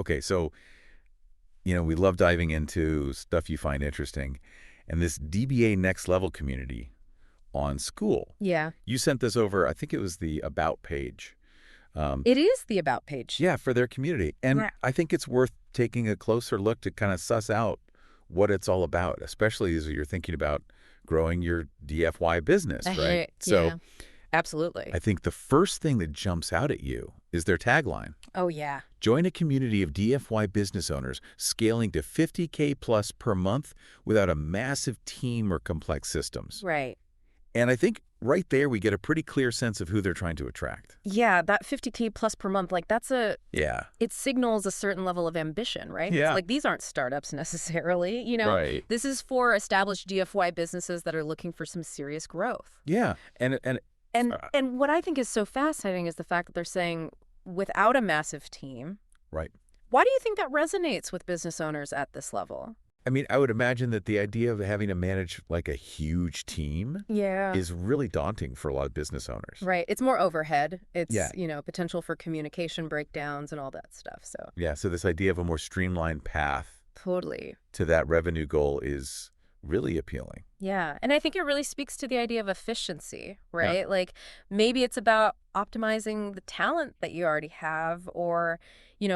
Okay, so, we love diving into stuff you find interesting. And this DBA Next Level community on Skool. Yeah. You sent this over, I think it was the About page. It is the About page. Yeah, for their community. And Yeah. I think it's worth taking a closer look to kind of suss out what it's all about, especially as you're thinking about growing your DFY business, right? Yeah, absolutely. I think the first thing that jumps out at you is their tagline. Oh, yeah. Join a community of DFY business owners scaling to 50K plus per month without a massive team or complex systems. Right. And I think right there we get a pretty clear sense of who they're trying to attract. Yeah, that 50K plus per month, like Yeah. it signals a certain level of ambition, right? Yeah. Like these aren't startups necessarily, Right. This is for established DFY businesses that are looking for some serious growth. Yeah. And And what I think is so fascinating is the fact that they're saying without a massive team. right. Why do you think that resonates with business owners at this level? I mean, I would imagine that the idea of having to manage like a huge team Yeah. is really daunting for a lot of business owners. Right. It's more overhead. It's, Yeah. Potential for communication breakdowns and all that stuff. So Yeah, so this idea of a more streamlined path totally. to that revenue goal is really appealing. Yeah. And I think it really speaks to the idea of efficiency, right? Like maybe it's about optimizing the talent that you already have or,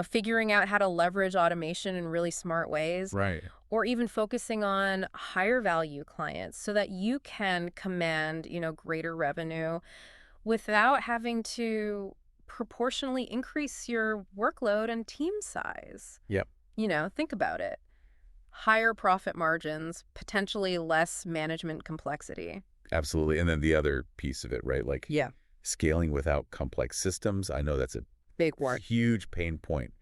figuring out how to leverage automation in really smart ways. Right. Or even focusing on higher value clients so that you can command, greater revenue without having to proportionally increase your workload and team size. Yep. Think about it. Higher profit margins, potentially less management complexity. Absolutely. And then the other piece of it, right? Like Yeah. scaling without complex systems. I know that's a Big word. huge pain point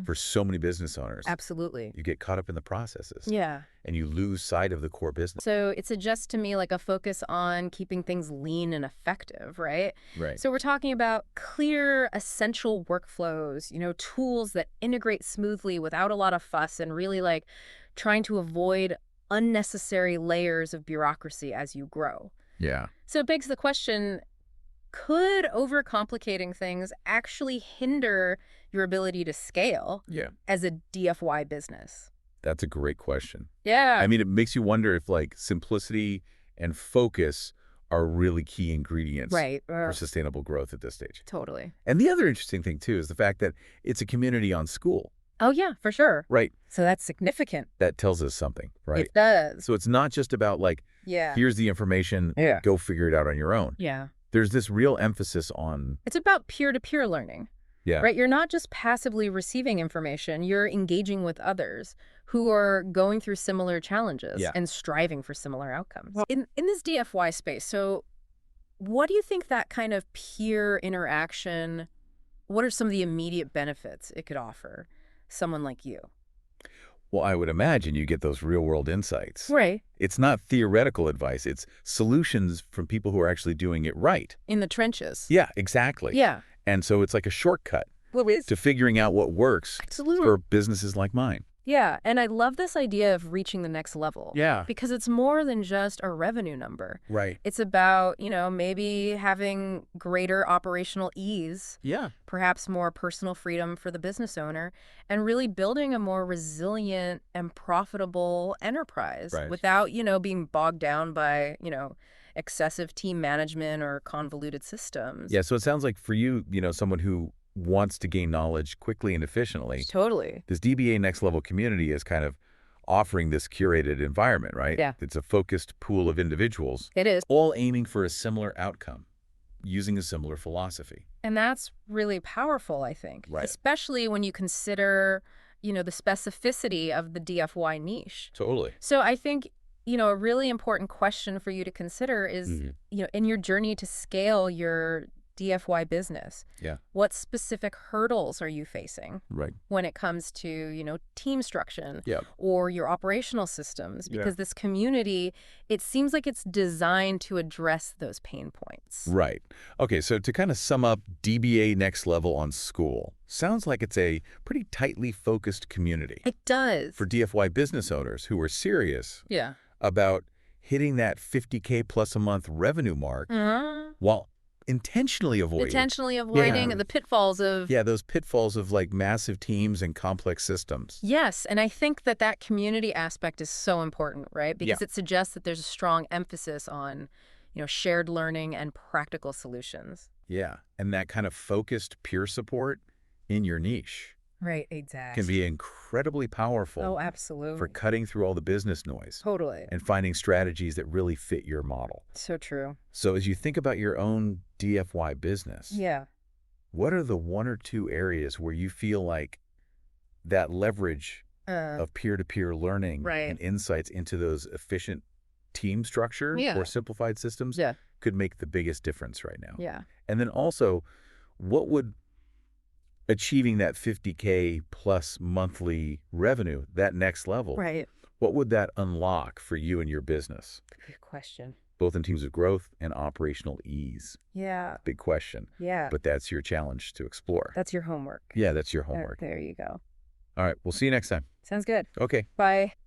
for so many business owners. Absolutely. You get caught up in the processes. Yeah. And you lose sight of the core business. So it suggests to me like a focus on keeping things lean and effective, right? Right. So we're talking about clear, essential workflows, tools that integrate smoothly without a lot of fuss and really like trying to avoid unnecessary layers of bureaucracy as you grow. Yeah. So it begs the question, could overcomplicating things actually hinder your ability to scale as a DFY business? That's a great question. Yeah. I mean, it makes you wonder if like simplicity and focus are really key ingredients Right. for sustainable growth at this stage. Totally. And the other interesting thing, too, is the fact that it's a community on Skool. Oh, yeah, for sure. Right. So that's significant. That tells us something, right? It does. So it's not just about like, Yeah. here's the information, Yeah. go figure it out on your own. Yeah. There's this real emphasis on, It's about peer-to-peer learning, right? You're not just passively receiving information, you're engaging with others who are going through similar challenges and striving for similar outcomes. In this DFY space, so what do you think that kind of peer interaction, what are some of the immediate benefits it could offer someone like you? well, I would imagine you get those real-world insights. Right. It's not theoretical advice. It's solutions from people who are actually doing it right. In the trenches. Yeah, exactly. Yeah. And so it's like a shortcut Well, to figuring out what works absolutely. for businesses like mine. Yeah, and I love this idea of reaching the next level. Yeah. Because it's more than just a revenue number. Right. It's about, maybe having greater operational ease, Yeah. perhaps more personal freedom for the business owner, and really building a more resilient and profitable enterprise without, being bogged down by, excessive team management or convoluted systems. Yeah, so it sounds like for you, someone who wants to gain knowledge quickly and efficiently, Totally. this DBA Next Level community is kind of offering this curated environment, right? Yeah. It's a focused pool of individuals, It is. all aiming for a similar outcome, using a similar philosophy. And that's really powerful, I think. Right. Especially when you consider, the specificity of the DFY niche. Totally. So I think, a really important question for you to consider is, in your journey to scale your DFY business, what specific hurdles are you facing when it comes to, team structure or your operational systems? Because this community, it seems like it's designed to address those pain points. Right. Okay, so to kind of sum up DBA Next Level on Skool, sounds like it's a pretty tightly focused community. It does. For DFY business owners who are serious about hitting that 50K plus a month revenue mark while intentionally avoiding. Intentionally avoiding the pitfalls of... Yeah, those pitfalls of like massive teams and complex systems. Yes, and I think that that community aspect is so important, right? Because it suggests that there's a strong emphasis on, shared learning and practical solutions. Yeah, and that kind of focused peer support in your niche. Right, exactly. Can be incredibly powerful. Oh, absolutely. For cutting through all the business noise. Totally. And finding strategies that really fit your model. So true. So as you think about your own DFY business, what are the 1 or 2 areas where you feel like that leverage of peer-to-peer learning and insights into those efficient team structure or simplified systems could make the biggest difference right now? Yeah. And then also, what would achieving that 50K plus monthly revenue, that next level, what would that unlock for you and your business? Good question. Both in terms of growth and operational ease. Yeah. Big question. Yeah. But that's your challenge to explore. That's your homework. Yeah, that's your homework. There you go. All right, we'll see you next time. Sounds good. Okay. Bye.